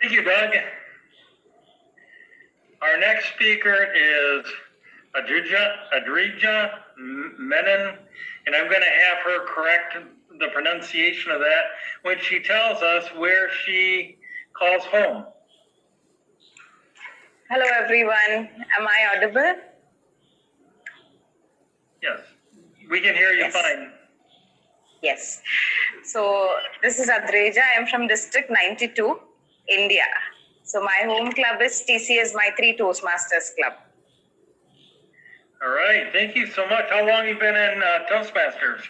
Thank you, Doug. Our next speaker is Adrija Menon, and I'm going to have her correct the pronunciation of that when she tells us where she calls home. Hello, everyone. Am I audible? Yes, we can hear you fine. Yes. So this is Adrija. I am from District 92, India. So my home club is TCS, my 3 Toastmasters club. All right. Thank you so much. How long have you been in Toastmasters?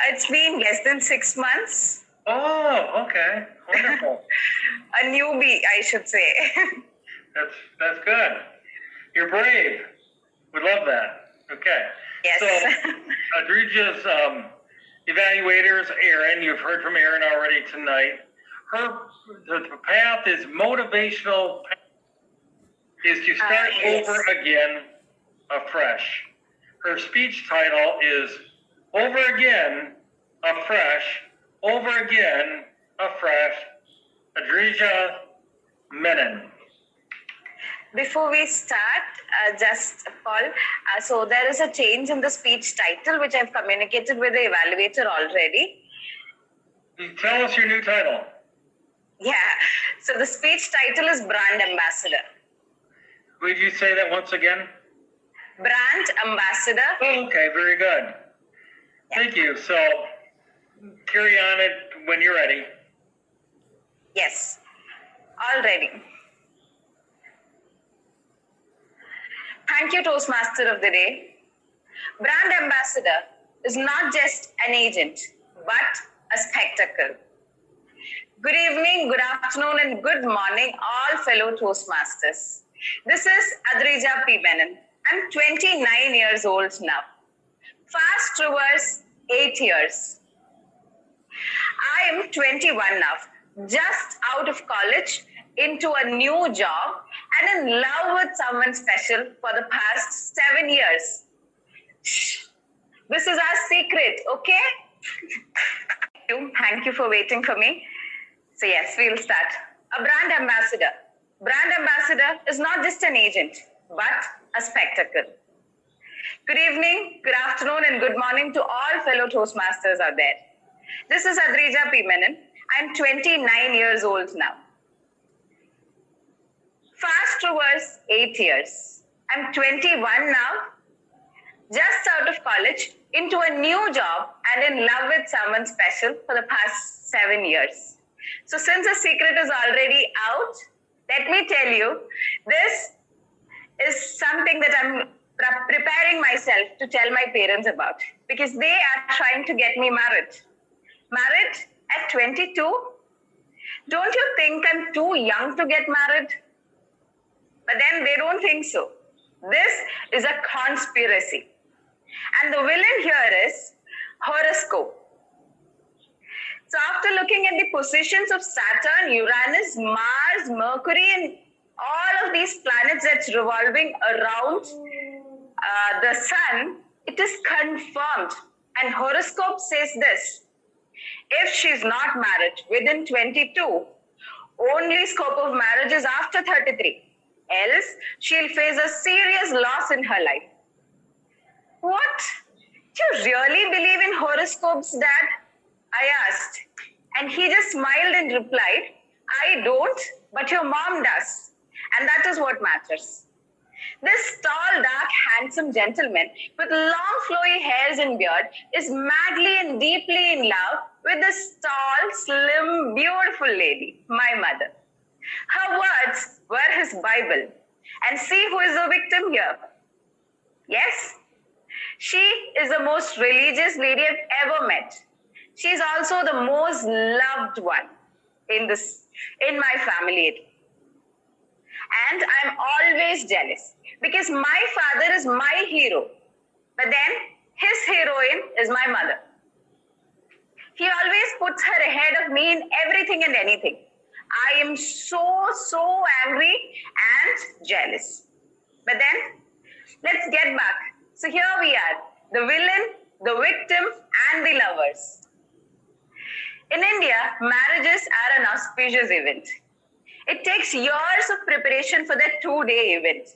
It's been less than 6 months. Oh, okay. Wonderful. A newbie, I should say. That's good. You're brave. We love that. Okay. Yes. So Adrija's evaluators, Erin, you've heard from Erin already tonight. The path is motivational, is to start over again afresh. Her speech title is Over Again Afresh, Over Again Afresh, Adrija Menon. Before we start, just Paul, so there is a change in the speech title, which I've communicated with the evaluator already. Tell us your new title. Yeah, so the speech title is Brand Ambassador. Would you say that once again? Brand Ambassador. Oh, okay, very good. Yeah. Thank you. So carry on it when you're ready. Yes, all ready. Thank you, Toastmaster of the Day. Brand Ambassador is not just an agent, but a spectacle. Good evening, good afternoon, and good morning, all fellow Toastmasters. This is Adrija P. Menon. I'm 29 years old now. Fast traverse 8 years. I am 21 now, just out of college, into a new job, and in love with someone special for the past 7 years. Shh. This is our secret, okay? Thank you for waiting for me. So yes, we'll start. A brand ambassador. Brand ambassador is not just an agent, but a spectacle. Good evening, good afternoon, and good morning to all fellow Toastmasters out there. This is Adrija P. Menon. I'm 29 years old now. Fast traverse 8 years. I'm 21 now, just out of college, into a new job, and in love with someone special for the past 7 years. So since the secret is already out, let me tell you, this is something that I'm preparing myself to tell my parents about, because they are trying to get me married. Married at 22? Don't you think I'm too young to get married? But then they don't think so. This is a conspiracy. And the villain here is horoscope. So after looking at the positions of Saturn, Uranus, Mars, Mercury, and all of these planets that's revolving around the sun, it is confirmed. And horoscope says this: if she's not married within 22, only scope of marriage is after 33. Else, she'll face a serious loss in her life. What? Do you really believe in horoscopes, Dad? I asked. And he just smiled and replied, I don't, but your mom does. And that is what matters. This tall, dark, handsome gentleman with long, flowy hairs and beard is madly and deeply in love with this tall, slim, beautiful lady, my mother. Her words were his Bible. And see who is the victim here. Yes, she is the most religious lady I've ever met. She is also the most loved one in my family. And I'm always jealous because my father is my hero. But then his heroine is my mother. He always puts her ahead of me in everything and anything. I am so angry and jealous. But then, let's get back. So here we are, the villain, the victim, and the lovers. In India, marriages are an auspicious event. It takes years of preparation for that 2-day event.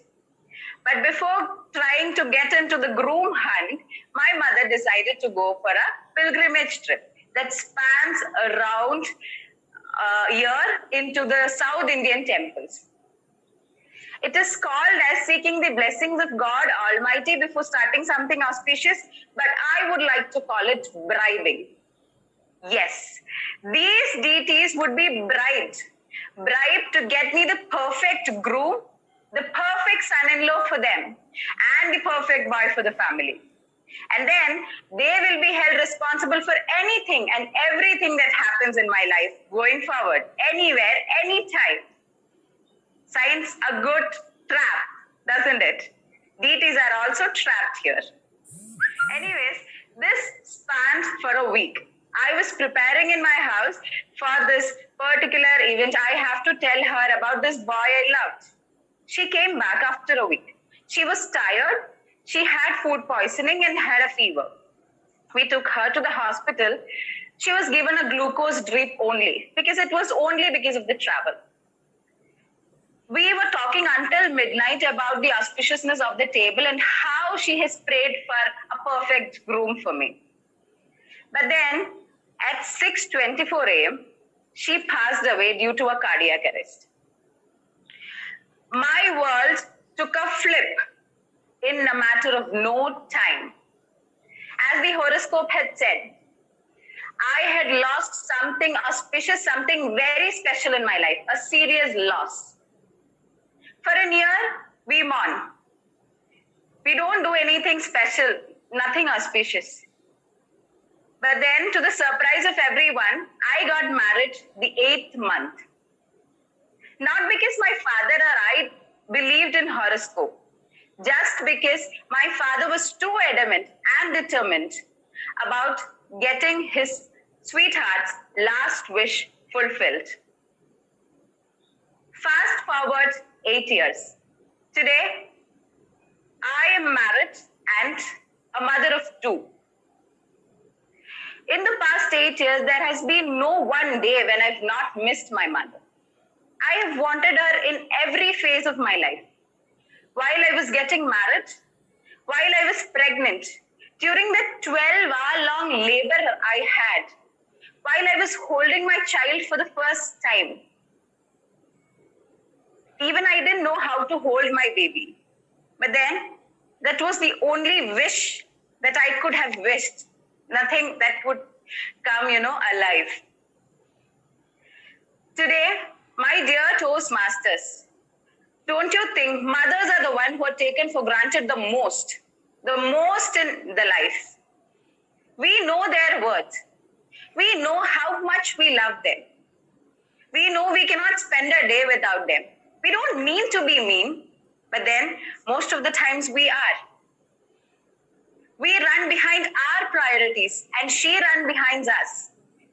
But before trying to get into the groom hunt, my mother decided to go for a pilgrimage trip that spans around a year into the South Indian temples. It is called as seeking the blessings of God Almighty before starting something auspicious, but I would like to call it bribing. Yes, these deities would be bribed to get me the perfect groom, the perfect son-in-law for them, and the perfect boy for the family. And then they will be held responsible for anything and everything that happens in my life going forward, anywhere, anytime. Sounds a good trap, doesn't it? Deities are also trapped here. Anyways, this spanned for a week. I was preparing in my house for this particular event. I have to tell her about this boy I loved. She came back after a week. She was tired. She had food poisoning and had a fever. We took her to the hospital. She was given a glucose drip only because it was only because of the travel. We were talking until midnight about the auspiciousness of the table and how she has prayed for a perfect groom for me. But then at 6:24 a.m., she passed away due to a cardiac arrest. My world took a flip in a matter of no time. As the horoscope had said, I had lost something auspicious, something very special in my life, a serious loss. For a year, we mourn. We don't do anything special, nothing auspicious. But then, to the surprise of everyone, I got married the 8th month. Not because my father or I believed in horoscope, just because my father was too adamant and determined about getting his sweetheart's last wish fulfilled. Fast forward 8 years. Today, I am married and a mother of 2. In the past 8 years, there has been no one day when I've not missed my mother. I have wanted her in every phase of my life. While I was getting married, while I was pregnant, during the 12-hour-long labor I had, while I was holding my child for the first time. Even I didn't know how to hold my baby. But then, that was the only wish that I could have wished. Nothing that would come, alive. Today, my dear Toastmasters, don't you think mothers are the one who are taken for granted the most in the life? We know their worth. We know how much we love them. We know we cannot spend a day without them. We don't mean to be mean, but then most of the times we are. We run behind our priorities and she runs behind us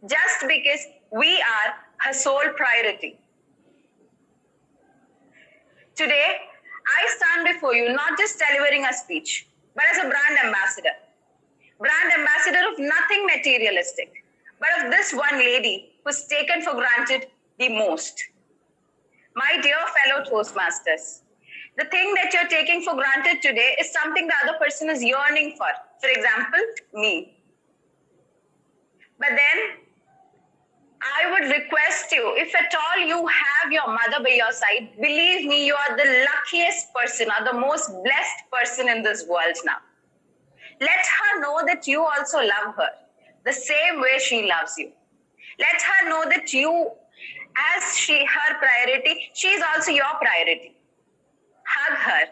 just because we are her sole priority. Today, I stand before you not just delivering a speech, but as a brand ambassador. Brand ambassador of nothing materialistic, but of this one lady who's taken for granted the most. My dear fellow Toastmasters, the thing that you're taking for granted today is something the other person is yearning for. For example, me. But then, I would request you, if at all you have your mother by your side, believe me, you are the luckiest person or the most blessed person in this world now. Let her know that you also love her the same way she loves you. Let her know that you, as her priority, she is also your priority. Hug her,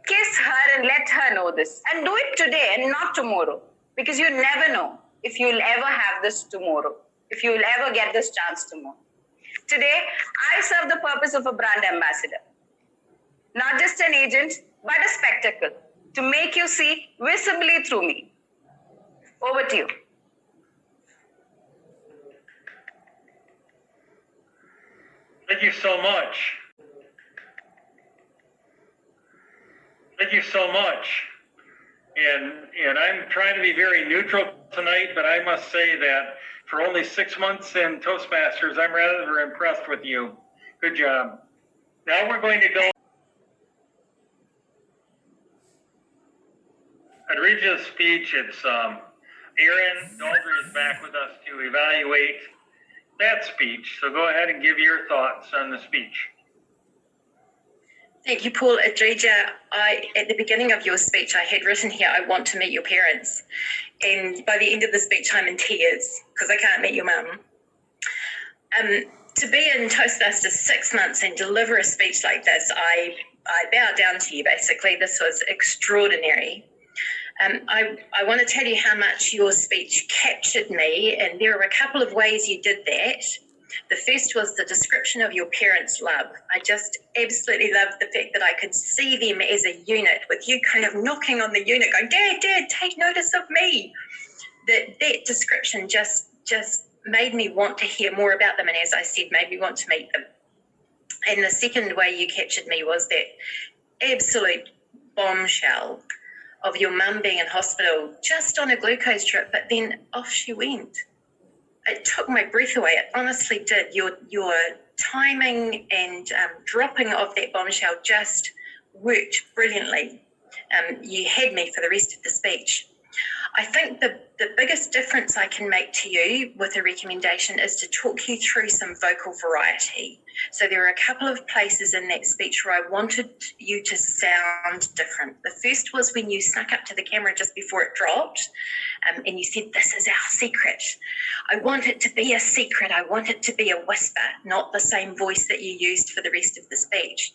kiss her and let her know this. And do it today and not tomorrow, because you never know if you'll ever have this tomorrow, if you'll ever get this chance tomorrow. Today, I serve the purpose of a brand ambassador. Not just an agent, but a spectacle to make you see visibly through me. Over to you. Thank you so much. Thank you so much. And I'm trying to be very neutral tonight, but I must say that for only 6 months in Toastmasters, I'm rather impressed with you. Good job. Now we're going to go Adrija's speech. It's Aaron Daldry is back with us to evaluate that speech. So go ahead and give your thoughts on the speech. Thank you, Paul. Adrija, at the beginning of your speech, I had written here, I want to meet your parents. And by the end of the speech, I'm in tears because I can't meet your mum. To be in Toastmasters 6 months and deliver a speech like this, I bow down to you, basically. This was extraordinary. I want to tell you how much your speech captured me, and there are a couple of ways you did that. The first was the description of your parents' love. I just absolutely loved the fact that I could see them as a unit, with you kind of knocking on the unit, going, Dad, take notice of me. That description just made me want to hear more about them, and as I said, made me want to meet them. And the second way you captured me was that absolute bombshell of your mum being in hospital just on a glucose drip, but then off she went. It took my breath away. It honestly did. Your timing and dropping of that bombshell just worked brilliantly. You had me for the rest of the speech. I think the biggest difference I can make to you with a recommendation is to talk you through some vocal variety. So there are a couple of places in that speech where I wanted you to sound different. The first was when you snuck up to the camera just before it dropped, and you said, this is our secret. I want it to be a secret. I want it to be a whisper, not the same voice that you used for the rest of the speech.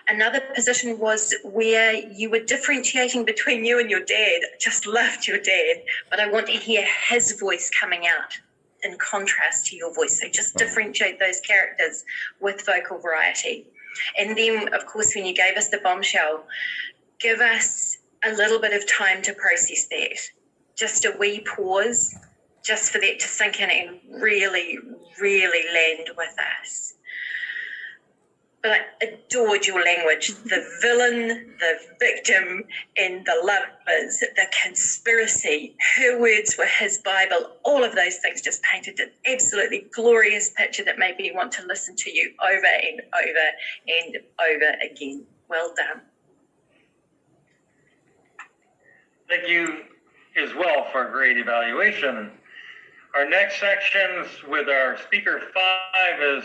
Another position was where you were differentiating between you and your dad. I just loved your dad, but I want to hear his voice coming out in contrast to your voice. So just differentiate those characters with vocal variety. And then, of course, when you gave us the bombshell, give us a little bit of time to process that. Just a wee pause, just for that to sink in and really, really land with us. But I adored your language, the villain, the victim, and the lovers, the conspiracy. Her words were his Bible. All of those things just painted an absolutely glorious picture that made me want to listen to you over and over and over again. Well done. Thank you as well for a great evaluation. Our next sections with our speaker 5 is